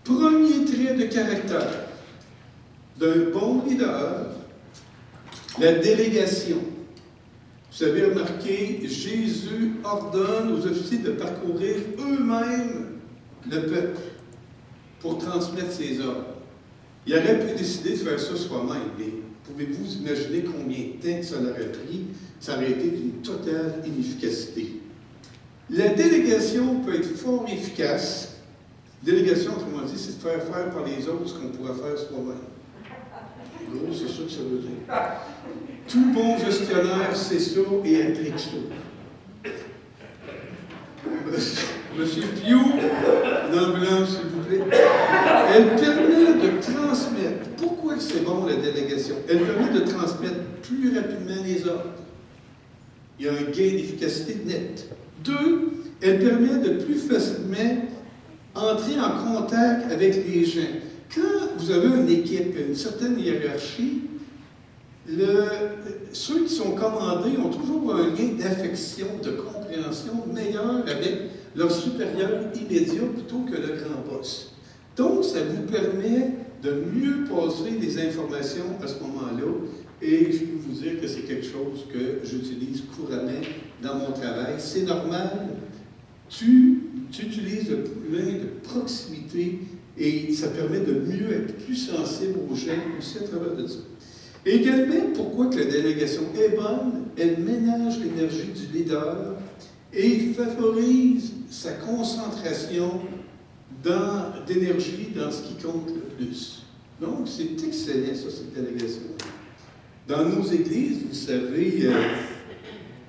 Premier trait de caractère d'un bon leader, la délégation. Vous avez remarqué, Jésus ordonne aux officiers de parcourir eux-mêmes le peuple pour transmettre ses ordres. Il aurait pu décider de faire ça soi-même, mais pouvez-vous imaginer combien de temps que ça aurait pris? Ça aurait été d'une totale inefficacité. La délégation peut être fort efficace. Délégation, autrement dit, c'est de faire faire par les autres ce qu'on pourrait faire soi-même. Gros, c'est ça que ça veut dire. Tout bon gestionnaire sait ça et applique ça. Monsieur Pio, l'ambulance, s'il vous plaît. Elle permet de transmettre. Pourquoi c'est bon, la délégation? Elle permet de transmettre plus rapidement les ordres. Il y a un gain d'efficacité net. 2, elle permet de plus facilement entrer en contact avec les gens. Quand vous avez une équipe, une certaine hiérarchie, ceux qui sont commandés ont toujours un lien d'affection, de compréhension meilleur avec leur supérieur immédiat plutôt que le grand boss. Donc, ça vous permet de mieux passer les informations à ce moment-là. Et je peux vous dire que c'est quelque chose que j'utilise couramment dans mon travail. C'est normal. Tu utilises le lien de proximité et ça permet de mieux être plus sensible aux gens aussi à travers de ça. Également, pourquoi que la délégation est bonne, elle ménage l'énergie du leader et favorise sa concentration d'énergie dans ce qui compte le plus. Donc, c'est excellent, ça, cette délégation. Dans nos églises, vous savez,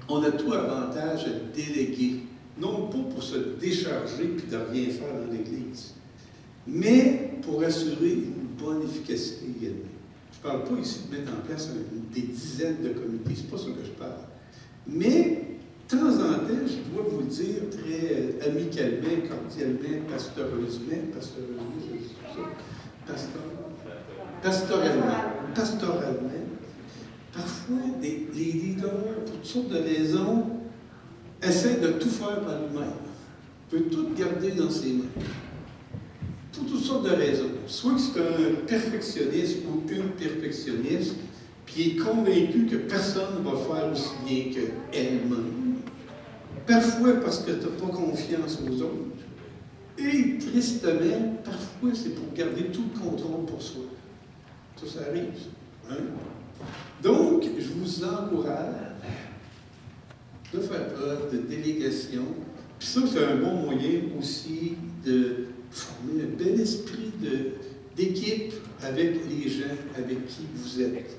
on a tout avantage à déléguer. Non pas pour se décharger et de rien faire dans l'Église, mais pour assurer une bonne efficacité également. Je ne parle pas ici de mettre en place des dizaines de comités, c'est pas ça que je parle. Mais, de temps en temps, je dois vous le dire très amicalement, cordialement, pastoralement, parfois, les leaders, pour toutes sortes de raisons, essaient de tout faire par lui-même. Il peut tout garder dans ses mains. Pour toutes sortes de raisons. Soit que c'est un perfectionniste ou une perfectionniste, puis il est convaincu que personne ne va faire aussi bien qu'elle-même. Parfois parce que tu n'as pas confiance aux autres. Et tristement, parfois c'est pour garder tout le contrôle pour soi. Ça arrive. Hein? Donc, je vous encourage de faire preuve de délégation. Puis ça, c'est un bon moyen aussi de former un bel esprit d'équipe avec les gens avec qui vous êtes.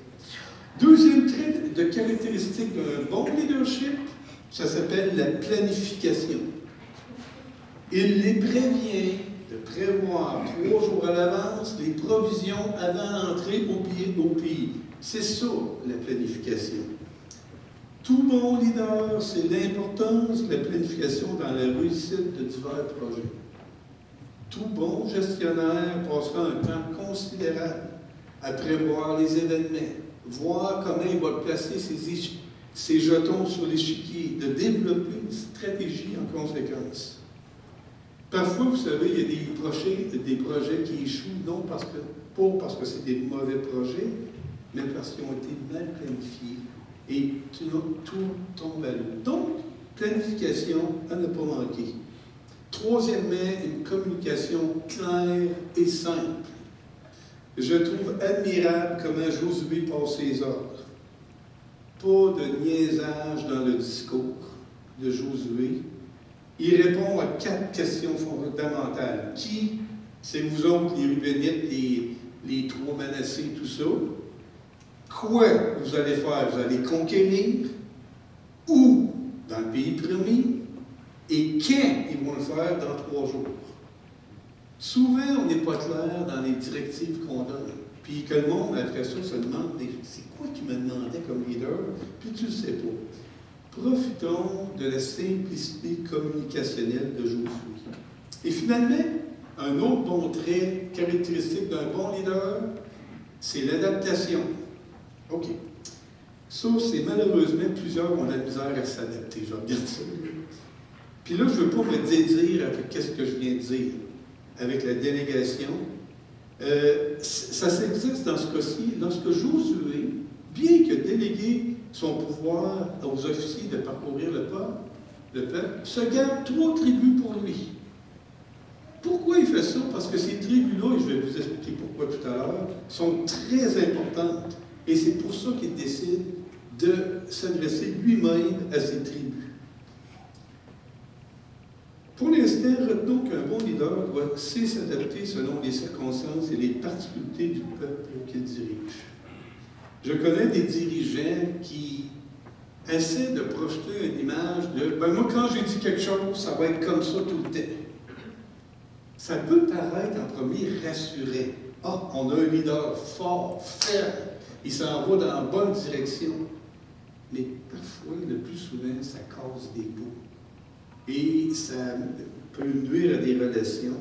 Deuxième trait de caractéristique d'un bon leadership, ça s'appelle la planification. Il les prévient de prévoir 3 jours à l'avance les provisions avant l'entrée au pays. C'est ça, la planification. Tout bon leader, c'est l'importance de la planification dans la réussite de divers projets. Tout bon gestionnaire passera un temps considérable à prévoir les événements, voir comment il va placer ses jetons sur l'échiquier, de développer une stratégie en conséquence. Parfois, vous savez, il y a des projets qui échouent, non pas parce que c'est des mauvais projets, mais parce qu'ils ont été mal planifiés. Et tout tombe à l'eau. Donc, planification à ne pas manquer. Troisièmement, une communication claire et simple. Je trouve admirable comment Josué passe ses ordres. Pas de niaisage dans le discours de Josué. Il répond à 4 questions fondamentales. Qui? C'est vous autres, les Rubénites, les 3 Manassés, tout ça. Quoi vous allez faire? Vous allez conquérir? Où? Dans le pays promis? Et quand ils vont le faire dans 3 jours? Souvent, on n'est pas clair dans les directives qu'on donne. Puis que le monde, après ça, se demande c'est quoi qu'il me demandait comme leader? Puis tu ne le sais pas. Profitons de la simplicité communicationnelle de Josué. Et finalement, un autre bon trait caractéristique d'un bon leader, c'est l'adaptation. OK. Ça, c'est malheureusement, plusieurs ont la misère à s'adapter. Je regarde ça. Puis là, je ne veux pas me dédire avec qu'est-ce que je viens de dire. avec la délégation. Ça s'exerce dans ce cas-ci lorsque Josué, bien que délégué son pouvoir aux officiers de parcourir le peuple, se garde 3 tribus pour lui. Pourquoi il fait ça? Parce que ces tribus-là, et je vais vous expliquer pourquoi tout à l'heure, sont très importantes. Et c'est pour ça qu'il décide de s'adresser lui-même à ces tribus. Pour l'instant, retenons qu'un bon leader doit s'adapter selon les circonstances et les particularités du peuple qu'il dirige. Je connais des dirigeants qui essaient de projeter une image de « moi, quand j'ai dit quelque chose, ça va être comme ça tout le temps ». Ça peut paraître en premier rassurant. Ah, on a un leader fort, ferme, il s'en va dans la bonne direction. Mais parfois, le plus souvent, ça cause des bouts. Et ça peut nuire à des relations.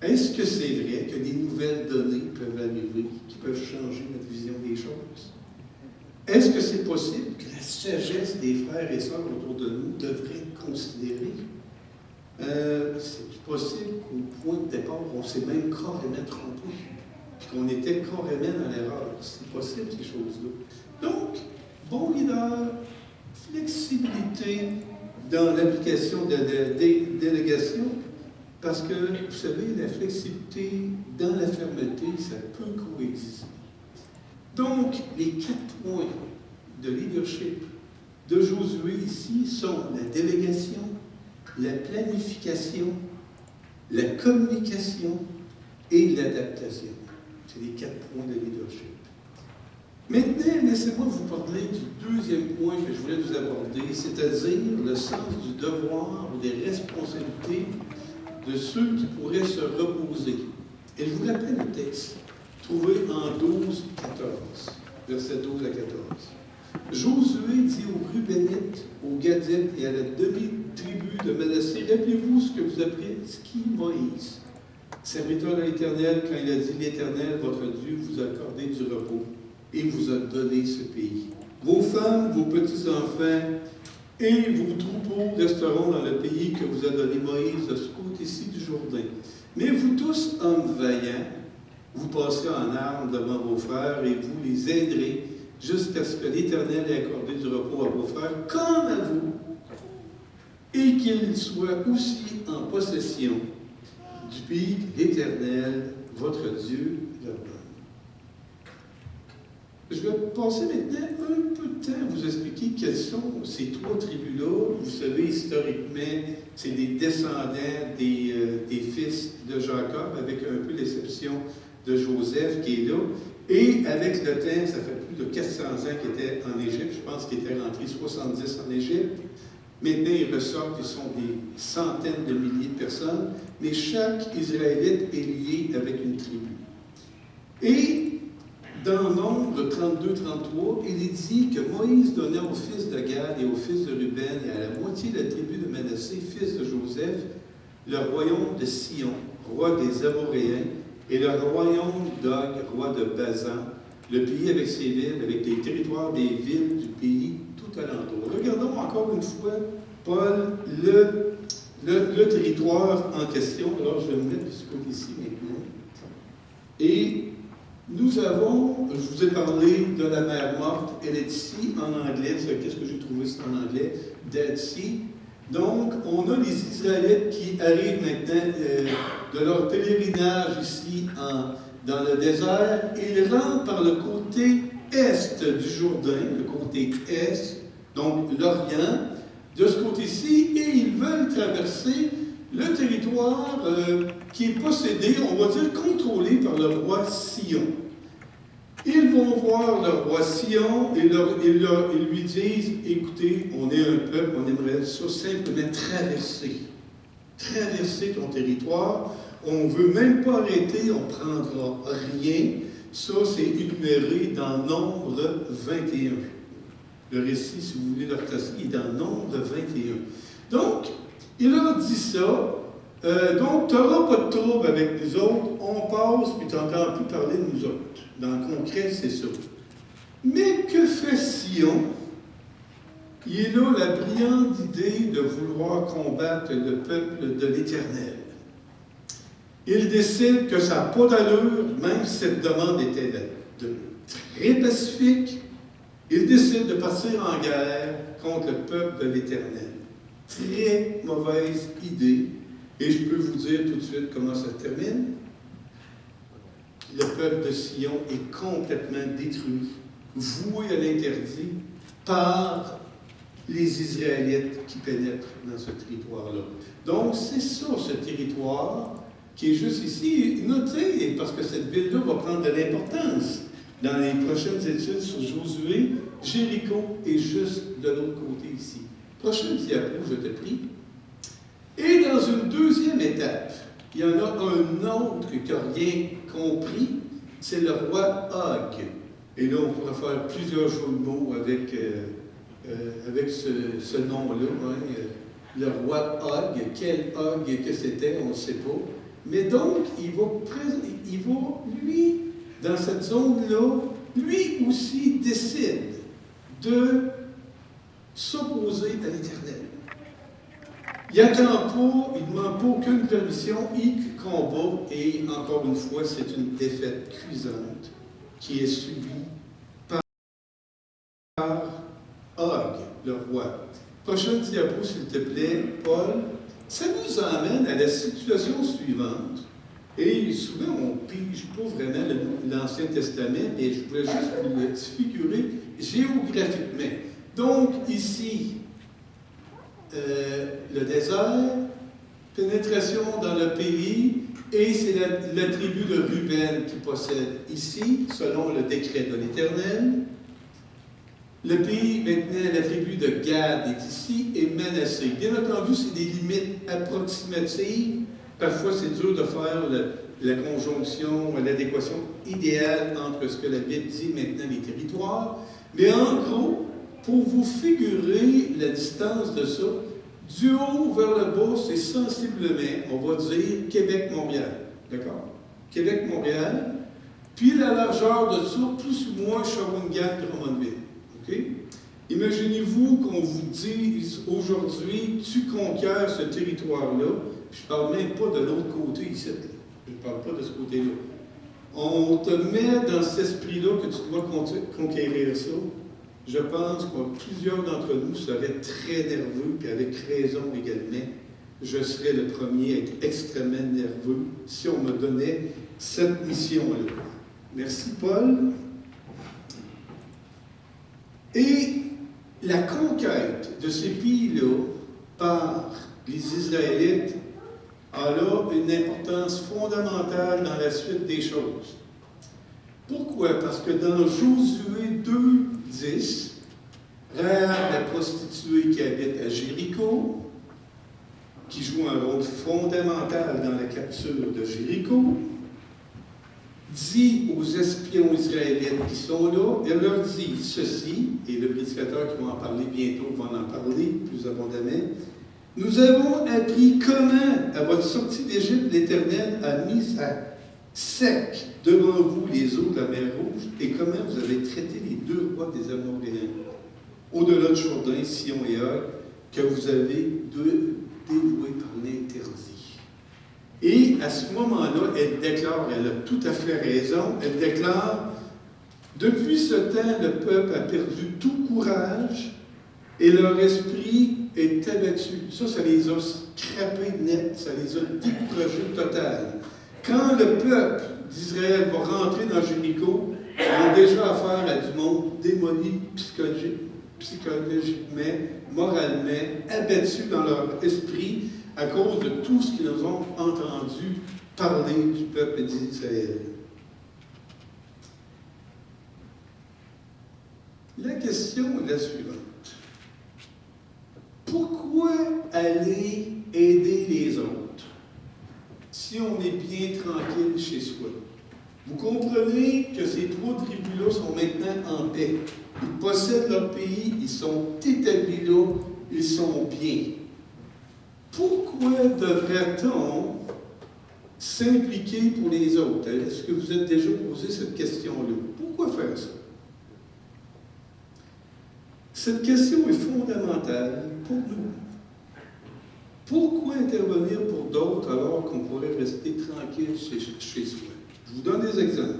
Est-ce que c'est vrai que des nouvelles données peuvent arriver, qui peuvent changer notre vision des choses? Est-ce que c'est possible que la sagesse des frères et sœurs autour de nous devrait être considérée? C'est possible qu'au point de départ, on s'est même carrément trompé, puis qu'on était carrément dans l'erreur. C'est possible, ces choses-là. Donc, bon leader, flexibilité dans l'application de la délégation, parce que, vous savez, la flexibilité dans la fermeté, ça peut coexister. Donc, les 4 points de leadership de Josué ici sont la délégation, la planification, la communication et l'adaptation. C'est les 4 points de leadership. Maintenant, laissez-moi vous parler du deuxième point que je voulais vous aborder, c'est-à-dire le sens du devoir ou des responsabilités de ceux qui pourraient se reposer. Et je vous rappelle le texte, trouvé en 12, 14, versets 12 à 14. Josué dit aux Rubénites, aux Gadites et à la demi-tribu de Manassé, rappelez-vous ce que vous appelez qui Moïse, serviteur de l'Éternel, quand il a dit l'Éternel, votre Dieu, vous a accordé du repos et vous a donné ce pays. Vos femmes, vos petits-enfants et vos troupeaux resteront dans le pays que vous a donné Moïse de ce côté-ci du Jourdain. Mais vous tous, hommes vaillants, vous passerez en armes devant vos frères et vous les aiderez jusqu'à ce que l'Éternel ait accordé du repos à vos frères comme à vous, et qu'ils soient aussi en possession du pays que l'Éternel, votre Dieu, leur donne. Je vais passer maintenant un peu de temps à vous expliquer quelles sont ces 3 tribus-là. Vous savez, historiquement, c'est des descendants des fils de Jacob, avec un peu l'exception de Joseph qui est là. Et avec le temps, ça fait plus de 400 ans qu'ils étaient en Égypte. Je pense qu'ils étaient rentrés 70 en Égypte. Maintenant, ils ressortent, ils sont des centaines de milliers de personnes. Mais chaque Israélite est lié avec une tribu. Et dans Nombre 32-33, il est dit que Moïse donna aux fils de Gad et aux fils de Ruben et à la moitié de la tribu de Manassé, fils de Joseph, le royaume de Sion, roi des Amoréens, et le royaume d'Og, roi de Bazan, le pays avec ses villes, avec les territoires des villes du pays tout alentour. Regardons encore une fois, Paul, le territoire en question. Alors, je vais me mettre de ce côté-ci maintenant. Et nous avons, je vous ai parlé de la mer Morte, elle est ici en anglais, qu'est-ce que j'ai trouvé, c'est en anglais, Dead Sea. Donc, on a les Israélites qui arrivent maintenant de leur pèlerinage ici dans le désert, et ils rentrent par le côté est du Jourdain, le côté est, donc l'Orient, de ce côté-ci, et ils veulent traverser le territoire qui est possédé, on va dire contrôlé par le roi Sion. Ils vont voir le roi Sion et ils lui disent, écoutez, on est un peuple, on aimerait ça simplement traverser ton territoire, on ne veut même pas arrêter, on ne prendra rien. Ça, c'est énuméré dans Nombre 21. Le récit, si vous voulez le reclasser, est dans Nombre 21. Donc, il leur dit ça. Donc, tu n'auras pas de trouble avec nous autres, on passe, puis tu n'entends plus parler de nous autres. Dans le concret, c'est ça. Mais que fait Sion? Il a la brillante idée de vouloir combattre le peuple de l'Éternel. Ils décident que ça n'a pas d'allure, même si cette demande était très pacifique. Ils décident de partir en guerre contre le peuple de l'Éternel. Très mauvaise idée. Et je peux vous dire tout de suite comment ça se termine. Le peuple de Sion est complètement détruit, voué à l'interdit par les Israélites qui pénètrent dans ce territoire-là. Donc, c'est ça, ce territoire qui est juste ici. Notez, parce que cette ville-là va prendre de l'importance. Dans les prochaines études sur Josué, Jéricho est juste de l'autre côté ici. Prochaine diapo, je te prie. Et dans une deuxième étape, il y en a un autre qui n'a rien compris, c'est le roi Og. Et là, on pourrait faire plusieurs jeux de mots avec ce nom-là. Hein, le roi Og. Quel Og que c'était, on ne sait pas. Mais donc, il va, lui, dans cette zone-là, lui aussi décide de s'opposer à l'Éternel. Il n'attend pas, il ne demande pas aucune permission, il combat, et encore une fois, c'est une défaite cuisante qui est subie par Og, le roi. Prochaine diapo, s'il te plaît, Paul. Ça nous amène à la situation suivante. Et souvent, on ne pige pas vraiment l'Ancien Testament, mais je voulais juste vous le figurer géographiquement. Donc, ici, le désert, pénétration dans le pays, et c'est la tribu de Ruben qui possède ici, selon le décret de l'Éternel. Le pays, maintenant, la tribu de Gad est ici, et Manassé. Bien entendu, c'est des limites approximatives. Parfois, c'est dur de faire la conjonction, l'adéquation idéale entre ce que la Bible dit maintenant, les territoires. Mais en gros, pour vous figurer la distance de ça, du haut vers le bas, c'est sensiblement, on va dire, Québec-Montréal. D'accord? Québec-Montréal. Puis la largeur de ça, plus ou moins Shawinigan-Drummondville. OK? Imaginez-vous qu'on vous dit aujourd'hui, tu conquiers ce territoire-là, puis je ne parle même pas de l'autre côté ici. Je ne parle pas de ce côté-là. On te met dans cet esprit-là que tu dois conquérir ça. Je pense que plusieurs d'entre nous seraient très nerveux, puis avec raison également. Je serais le premier à être extrêmement nerveux si on me donnait cette mission-là. Merci, Paul. Et la conquête de ces pays-là par les Israélites a là une importance fondamentale dans la suite des choses. Pourquoi? Parce que dans Josué 2:10, Rahab, la prostituée qui habite à Jéricho, qui joue un rôle fondamental dans la capture de Jéricho, dit aux espions israélites qui sont là, elle leur dit ceci, et le prédicateur qui va en parler bientôt va en parler plus abondamment. Nous avons appris comment, à votre sortie d'Égypte, l'Éternel a mis à sec devant vous les eaux de la mer Rouge, et comment vous avez traité les deux rois des Amoréens, au-delà de Jourdain, Sion et Og, que vous avez dévoués par l'interdit. Et à ce moment-là, elle déclare, elle a tout à fait raison, elle déclare, depuis ce temps, le peuple a perdu tout courage et leur esprit est abattu. Ça les a scrapés net, ça les a découragés total. Quand le peuple d'Israël va rentrer dans Jéricho, ils ont déjà affaire à du monde démoli psychologiquement, moralement, abattu dans leur esprit, à cause de tout ce qu'ils ont entendu parler du peuple d'Israël. La question est la suivante. Pourquoi aller aider les autres si on est bien tranquille chez soi? Vous comprenez que ces trois tribus-là sont maintenant en paix. Ils possèdent leur pays, ils sont établis là, ils sont bien. Pourquoi devrait-on s'impliquer pour les autres? Est-ce que vous êtes déjà posé cette question-là? Pourquoi faire ça? Cette question est fondamentale pour nous. Pourquoi intervenir pour d'autres alors qu'on pourrait rester tranquille chez soi? Je vous donne des exemples.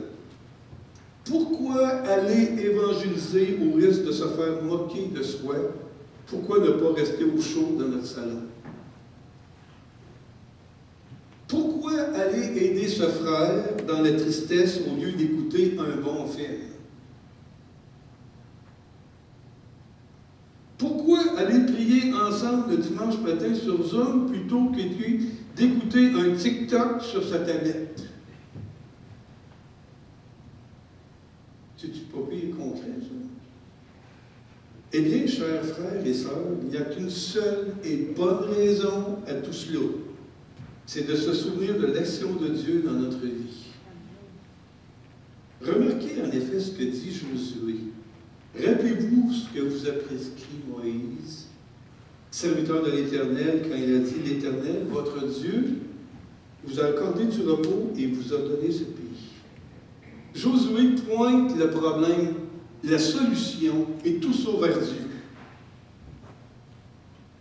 Pourquoi aller évangéliser au risque de se faire moquer de soi? Pourquoi ne pas rester au chaud dans notre salon? Pourquoi aller aider ce frère dans la tristesse au lieu d'écouter un bon film? Pourquoi aller prier ensemble le dimanche matin sur Zoom plutôt que d'écouter un TikTok sur sa tablette? C'est-tu pas pire concret, ça? Eh bien, chers frères et sœurs, il n'y a qu'une seule et bonne raison à tout cela. C'est de se souvenir de l'action de Dieu dans notre vie. Remarquez en effet ce que dit Josué. Rappelez-vous ce que vous a prescrit Moïse, serviteur de l'Éternel, quand il a dit « L'Éternel, votre Dieu, vous a accordé du repos et vous a donné ce pays. » Josué pointe le problème, la solution, et tout ça vers Dieu.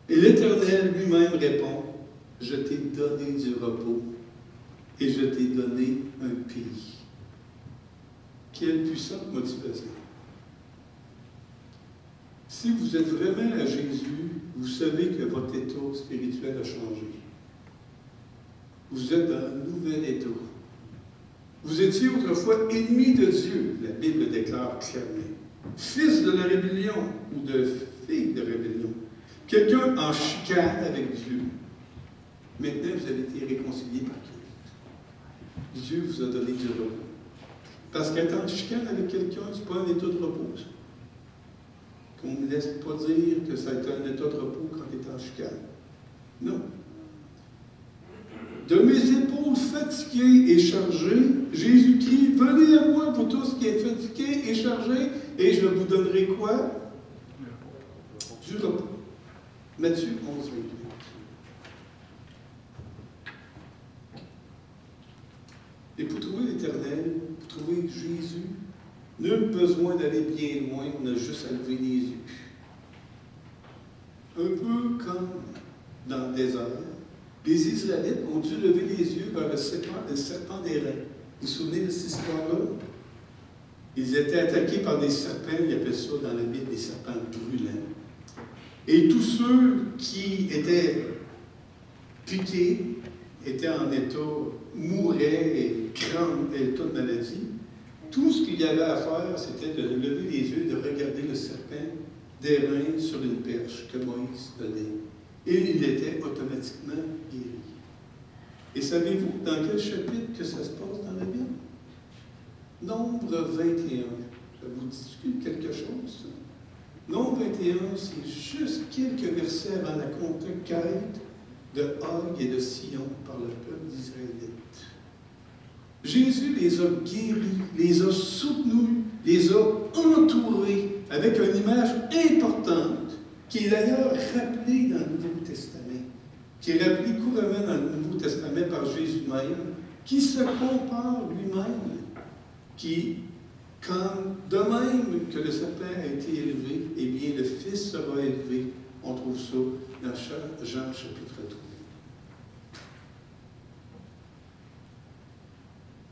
Et l'Éternel lui-même répond, « Je t'ai donné du repos et je t'ai donné un pays. » Quelle puissante motivation! Si vous êtes vraiment à Jésus, vous savez que votre état spirituel a changé. Vous êtes dans un nouvel état. Vous étiez autrefois ennemi de Dieu, la Bible déclare clairement. Fils de la rébellion ou de fille de rébellion. Quelqu'un en chicane avec Dieu. Maintenant, vous avez été réconcilié par Christ. Dieu vous a donné du repos. Parce qu'être en chicane avec quelqu'un, ce n'est pas un état de repos. Qu'on ne me laisse pas dire que ça a été un état de repos quand tu es en chicane. Non. De mes épaules fatiguées et chargées, Jésus crie, « Venez à moi pour tous qui êtes fatigués et chargés, et je vous donnerai quoi? Du repos. » Matthieu 11, 28. Et pour trouver l'Éternel, pour trouver Jésus, nul besoin d'aller bien loin, on a juste à lever les yeux. Un peu comme dans le désert, les Israélites ont dû lever les yeux vers le serpent d'airain. Vous vous souvenez de cette histoire-là? Ils étaient attaqués par des serpents, ils appellent ça dans la Bible des serpents brûlants. Et tous ceux qui étaient piqués étaient en état, mouraient et crâne et état de maladie. Tout ce qu'il y avait à faire, c'était de lever les yeux, de regarder le serpent d'airain sur une perche que Moïse donnait. Et il était automatiquement guéri. Et savez-vous dans quel chapitre que ça se passe dans la Bible? Nombre 21. Ça vous dit quelque chose, ça? Nombre 21, c'est juste quelques versets avant la conquête de Og et de Sion par le peuple d'Israélite. Jésus les a guéris, les a soutenus, les a entourés avec une image importante qui est d'ailleurs rappelée dans le Nouveau Testament, qui est rappelée couramment dans le Nouveau Testament par Jésus-même, qui se compare lui-même, qui, quand de même que le serpent a été élevé, eh bien le Fils sera élevé. On trouve ça dans Jean chapitre 3.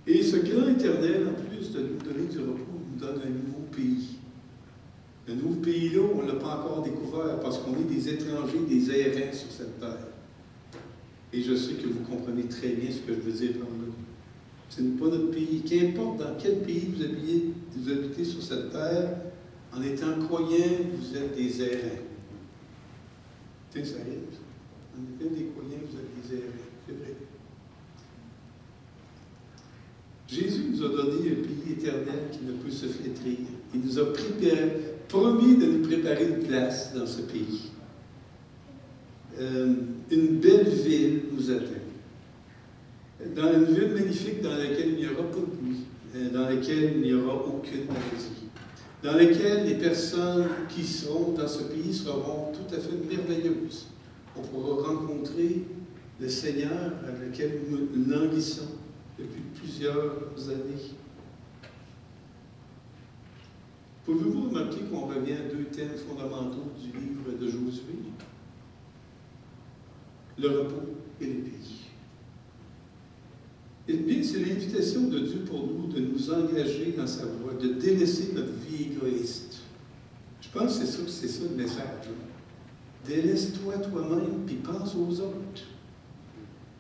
Et ce grand Éternel, en plus de nous donner du repos, nous donne un nouveau pays. Un nouveau pays-là, on ne l'a pas encore découvert parce qu'on est des étrangers, des errants sur cette terre. Et je sais que vous comprenez très bien ce que je veux dire par là. Ce n'est pas notre pays. Qu'importe dans quel pays vous habitez sur cette terre, en étant croyant, vous êtes des errants. Tu sais, ça arrive. En étant des croyants, vous êtes des errants. C'est vrai. Jésus nous a donné un pays éternel qui ne peut se flétrir. Il nous a promis de nous préparer une place dans ce pays. Une belle ville nous attend. Dans une ville magnifique dans laquelle il n'y aura pas de pluie, dans laquelle il n'y aura aucune maladie, dans laquelle les personnes qui seront dans ce pays seront tout à fait merveilleuses. On pourra rencontrer le Seigneur avec lequel nous languissons depuis plusieurs années. Pouvez-vous remarquer qu'on revient à deux thèmes fondamentaux du livre de Josué? le repos et le pays. Et bien, c'est l'invitation de Dieu pour nous de nous engager dans sa voie, de délaisser notre vie égoïste. Je pense que c'est ça le message. Là. Délaisse-toi toi-même, puis pense aux autres.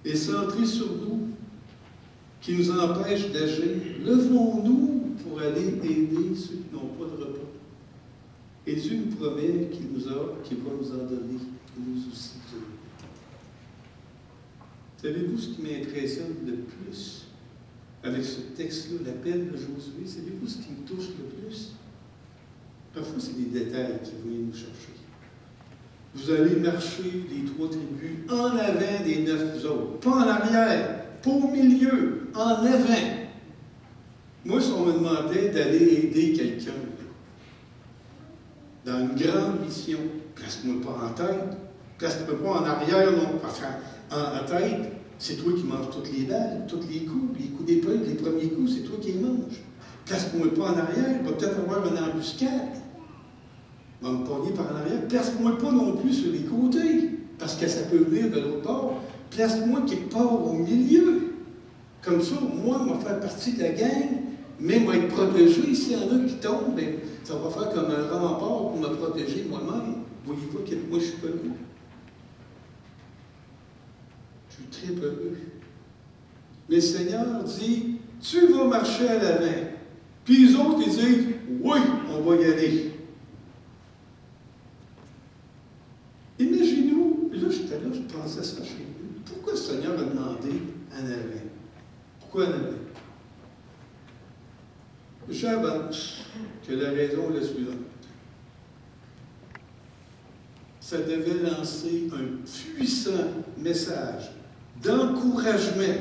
Et centré sur nous, qui nous empêche d'agir, levons-nous pour aller aider ceux qui n'ont pas de repos. Et Dieu nous promet qu'il va nous en donner, nous aussi. Savez-vous ce qui m'impressionne le plus avec ce texte-là, l'appel de Josué? Savez-vous ce qui me touche le plus? Parfois, c'est des détails qui viennent nous chercher. Vous allez marcher les 3 tribus en avant des 9 autres, pas en arrière, pas au milieu, en avant. Moi, si on me demandait d'aller aider quelqu'un dans une grande mission, place-moi pas en tête, place-moi pas en arrière, non, parce qu'en tête, c'est toi qui manges toutes les balles, tous les coups d'épée, les premiers coups, c'est toi qui les manges. Place-moi pas en arrière, il va peut-être avoir une embuscade. Il va me pogner par en arrière. Place-moi pas non plus sur les côtés, parce que ça peut venir de l'autre bord. Place-moi quelque part au milieu. Comme ça, moi, je vais faire partie de la gang, mais je vais être protégé. S'il y en a qui tombent, bien, ça va faire comme un rempart pour me protéger moi-même. Voyez-vous que moi, je suis pas heureux. Je suis très heureux. Mais le Seigneur dit, tu vas marcher à l'avant. Puis les autres, ils disent, oui, on va y aller. Imaginez-vous, là, je pensais ça chez nous. Pourquoi le Seigneur a demandé en avant? Pourquoi en avant? J'avance que la raison est la suivante. Ça devait lancer un puissant message d'encouragement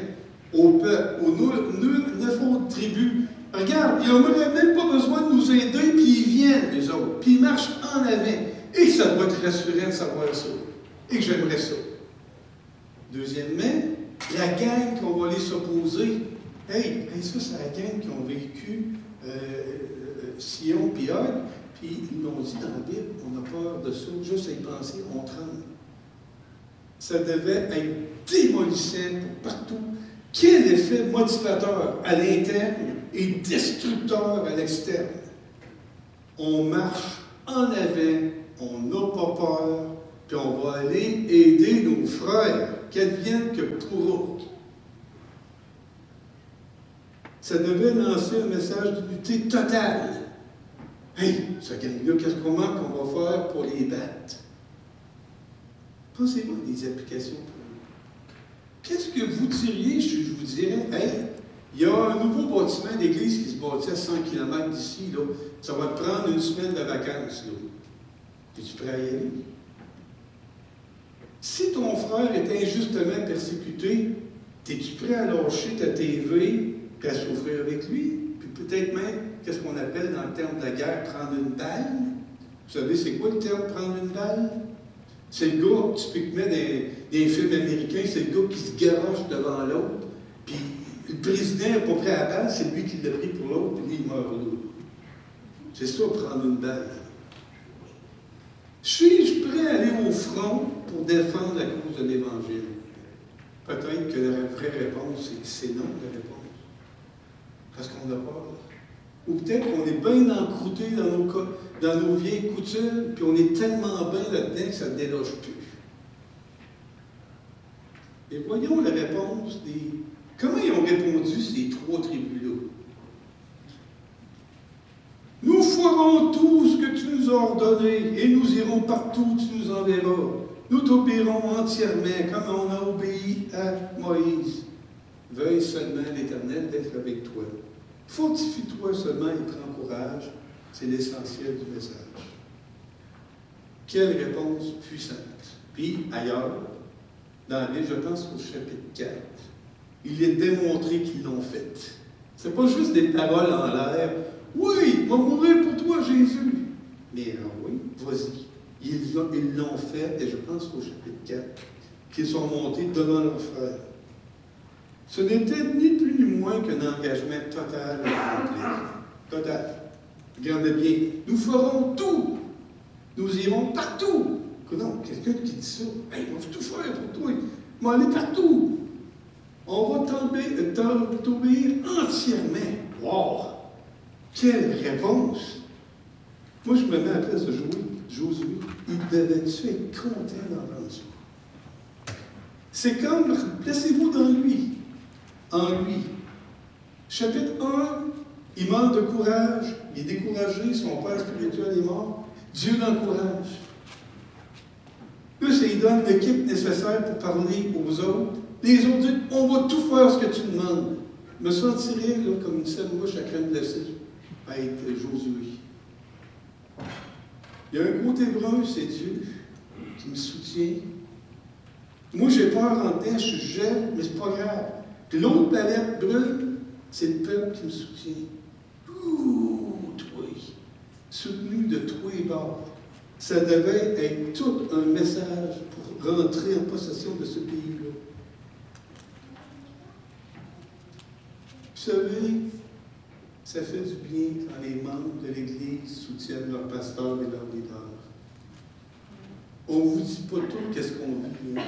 au peuple, aux 9 autres tribus. Regarde, ils n'auraient même pas besoin de nous aider, puis ils viennent, les autres, puis ils marchent en avant. Et ça doit être rassurant de savoir ça. Et que j'aimerais ça. Deuxièmement, la gang qu'on va aller s'opposer. Hey, ça, c'est la gang qui ont vécu Sion et Og, puis ils l'ont dit dans la Bible, on a peur de ça, juste à y penser, on tremble. Ça devait être démolissant pour partout. Quel effet motivateur à l'interne et destructeur à l'externe? On marche en avant, on n'a pas peur, puis on va aller aider nos frères, qu'advienne que pourra. Ça devait lancer un message d'unité totale. Hey, ce gang-là, comment qu'on va faire pour les battre? Pensez-vous à des applications pour nous. Qu'est-ce que vous diriez si je vous dirais, hey, il y a un nouveau bâtiment d'église qui se bâtit à 100 km d'ici, là. Ça va te prendre une semaine de vacances, là. Es-tu prêt à y aller? Si ton frère est injustement persécuté, es-tu prêt à lâcher ta TV et à souffrir avec lui? Puis peut-être même, qu'est-ce qu'on appelle dans le terme de la guerre, prendre une balle? Vous savez, c'est quoi le terme prendre une balle? C'est le gars, typiquement des films américains, c'est le gars qui se garoche devant l'autre, puis le président n'est pas prêt à la balle, c'est lui qui l'a pris pour l'autre, puis lui, il meurt là. C'est ça, prendre une balle. Suis-je prêt à aller au front pour défendre la cause de l'Évangile? Peut-être que la vraie réponse, c'est non, la réponse. Parce qu'on a peur. Ou peut-être qu'on est bien encrouté dans nos vieilles coutumes, puis on est tellement bien là-dedans que ça ne déloge plus. Et voyons la réponse des... Comment ils ont répondu ces 3 tribus-là? Nous ferons tout ce que tu nous as ordonné, et nous irons partout où tu nous enverras. Nous t'obéirons entièrement, comme on a obéi à Moïse. Veuille seulement l'Éternel d'être avec toi. Fortifie-toi seulement et prends courage. C'est l'essentiel du message. Quelle réponse puissante. Puis, ailleurs, dans la Bible, je pense au chapitre 4, il est démontré qu'ils l'ont fait. Ce n'est pas juste des paroles en l'air. Oui, il va mourir pour toi, Jésus. Mais oui, vas-y. Ils l'ont fait, et je pense au chapitre 4, qu'ils sont montés devant leurs frères. Ce n'était ni plus ni moins qu'un engagement total et complet. Total. Regardez bien. Nous ferons tout. Nous irons partout. Non, quelqu'un qui dit ça, hey, on va tout faire pour toi. Mais aller partout. On va t'obéir entièrement. Wow! Quelle réponse! Moi, je me mets à la place de Josué. Il devait-tu être content d'entendre ça? C'est comme, placez-vous dans lui. En lui. Chapitre 1, il manque de courage. Il est découragé. Son père spirituel est mort. Dieu l'encourage. Plus il donne l'équipe nécessaire pour parler aux autres. Les autres disent, on va tout faire ce que tu demandes. Je me sentirais là, comme une seule mouche à crème glacée à être Josué. Il y a un côté brun, c'est Dieu qui me soutient. Moi, j'ai peur en dedans, je suis jeune, mais c'est pas grave. Puis l'autre palette brune, c'est le peuple qui me soutient. Ouh, toi, soutenu de tous les bords. Ça devait être tout un message pour rentrer en possession de ce pays-là. Vous savez, ça fait du bien quand les membres de l'Église soutiennent leur pasteur et leur leader. On ne vous dit pas tout qu'est-ce qu'on vit.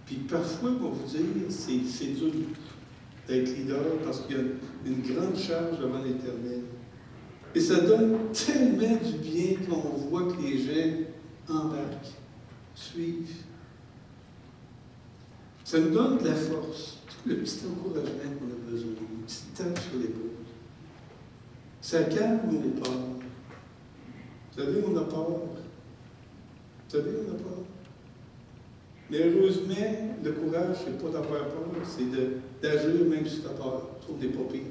Puis parfois, on va vous dire, c'est dur d'être leader parce qu'il y a une grande charge devant l'Éternel. Et ça donne tellement du bien quand on voit que les gens embarquent, suivent. Ça nous donne de la force, tout le petit encouragement qu'on a besoin, une petite tape sur l'épaule. Ça calme nos peurs. Vous savez, on a peur. Vous savez, on a peur. Mais heureusement, le courage, c'est pas d'avoir peur, c'est d'agir même si tu as peur. Je trouve des pas pires.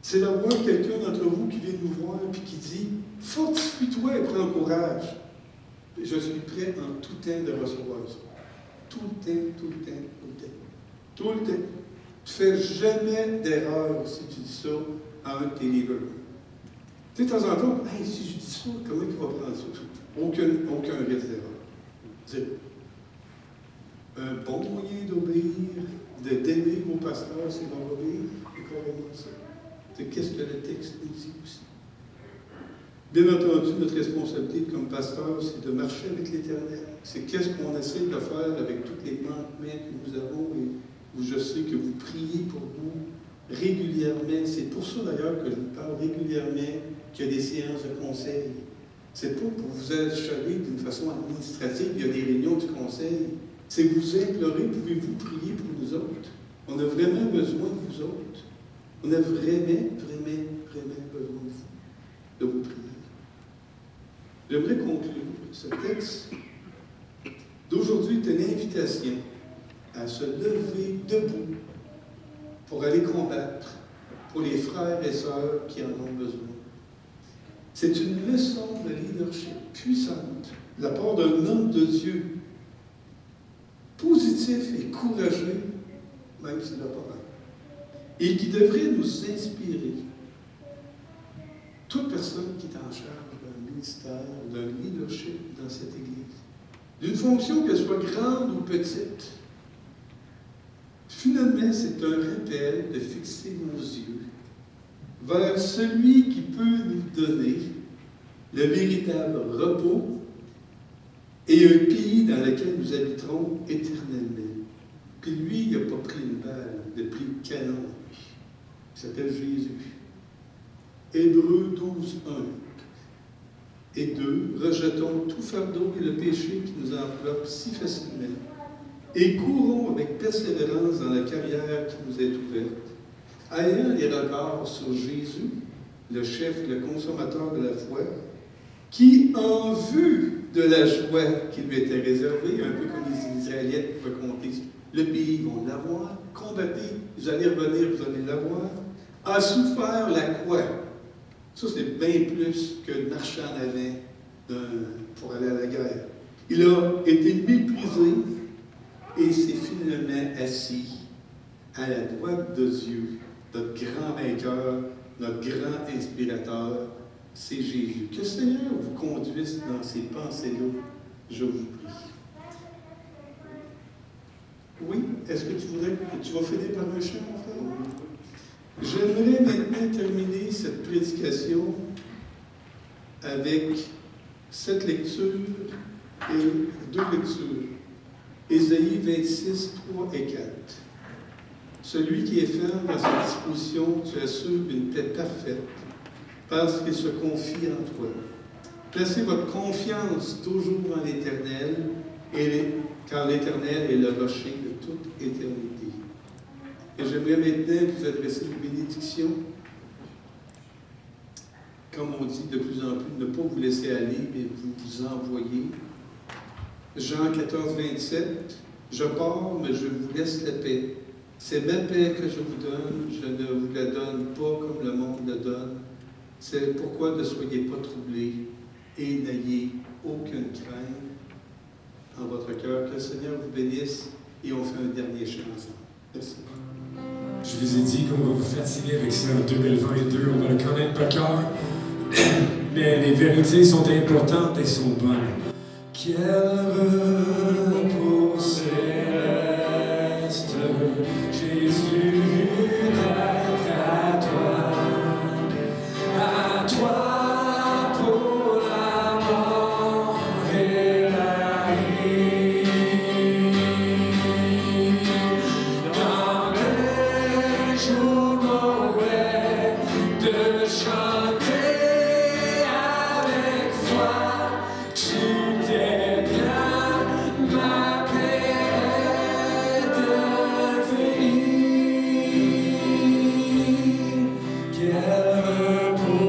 C'est d'avoir quelqu'un d'entre vous qui vient nous voir et qui dit « Fortifie-toi et prends courage. » Je suis prêt en tout temps de recevoir ça. Tout le temps, tout le temps, tout le temps. Tout le temps. Tu ne fais jamais d'erreur si tu dis ça à un de tes leaders. Tu sais, de temps en temps, hey, si je dis ça, comment il va prendre ça? Aucun risque d'erreur. Zéro. Un bon moyen d'obéir, d'aimer vos pasteurs, c'est d'obéir. C'est carrément ça. C'est qu'est-ce que le texte nous dit aussi. Bien entendu, notre responsabilité comme pasteur, c'est de marcher avec l'Éternel. C'est qu'est-ce qu'on essaie de faire avec tous les manquements que nous avons et où je sais que vous priez pour nous régulièrement. C'est pour ça d'ailleurs que je vous parle régulièrement qu'il y a des séances de conseil. C'est pas pour vous achaler d'une façon administrative, il y a des réunions du conseil. C'est vous implorer, pouvez-vous prier pour nous autres? On a vraiment besoin de vous autres. On a vraiment besoin de vous prier. J'aimerais conclure. Ce texte d'aujourd'hui est une invitation à se lever debout pour aller combattre pour les frères et sœurs qui en ont besoin. C'est une leçon de leadership puissante de la part d'un homme de Dieu, positif et courageux, même s'il n'a pas mal, et qui devrait nous inspirer. Toute personne qui est en charge d'un ministère, d'un leadership dans cette Église, d'une fonction qu'elle soit grande ou petite, finalement, c'est un rappel de fixer nos yeux vers celui qui peut nous donner le véritable repos et un pays dans lequel nous habiterons éternellement. Puis lui, il n'a pas pris une balle, il a pris le canon, lui. Il s'appelle Jésus. Hébreux 12, 1 et 2, rejetons tout fardeau et le péché qui nous enveloppe si facilement, et courons avec persévérance dans la carrière qui nous est ouverte, ayant les regards sur Jésus, le chef et le consommateur de la foi, qui, en vue de la joie qui lui était réservée, un peu comme les Israélites pouvaient compter, le pays, ils vont l'avoir, combattez, vous allez revenir, vous allez l'avoir, a souffert la croix. Ça, c'est bien plus que de marcher en avant pour aller à la guerre. Il a été méprisé et s'est finalement assis à la droite de Dieu, notre grand vainqueur, notre grand inspirateur, c'est Jésus. Que le Seigneur vous conduise dans ces pensées-là, je vous prie. Oui, est-ce que tu vas finir par un chant, mon frère? J'aimerais maintenant terminer cette prédication avec cette lecture Et deux lectures. Ésaïe 26, 3 et 4. Celui qui est ferme à sa disposition, tu assures une paix parfaite, parce qu'il se confie en toi. Placez votre confiance toujours en l'Éternel, car l'Éternel est le rocher de toute éternité. Et j'aimerais maintenant vous adresser une bénédiction. Comme on dit de plus en plus, ne pas vous laisser aller, mais vous envoyer. Jean 14, 27. Je pars, mais je vous laisse la paix. C'est ma paix que je vous donne, je ne vous la donne pas comme le monde la donne. C'est pourquoi ne soyez pas troublés et n'ayez aucune crainte en votre cœur. Que le Seigneur vous bénisse et on fait un dernier chant ensemble. Merci. Je vous ai dit qu'on va vous fatiguer avec ça en 2022, on va le connaître par cœur. Mais les vérités sont importantes et sont bonnes. Quel repos céleste, Jésus, d'être à toi pour la mort et la vie. Dans les jours mauvais, de chanter avec foi, tout est bien, ma paix est devenue. Quel repos,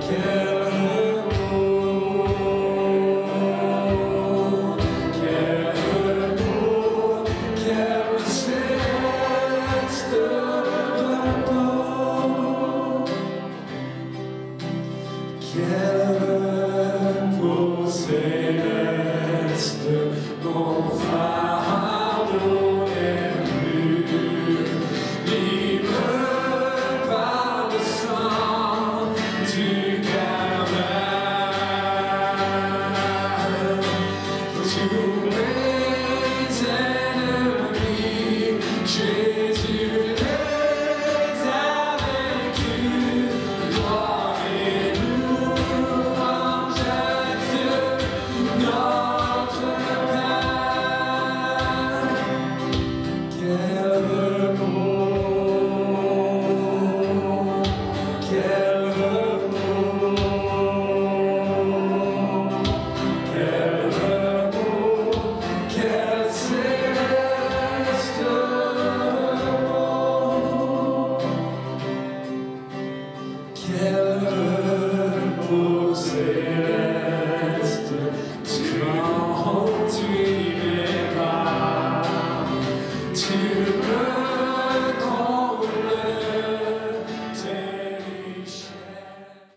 quel repos, quel repos, quel céleste repos. Quel repos céleste, mon fardeau n'est plus libre par le sang du Calvaire. Tous mes ennemis, Jésus les a vaincus. Gloire et louange à Dieu, notre Père. Quel repos, quel repos, quel repos, quel céleste repos. Quel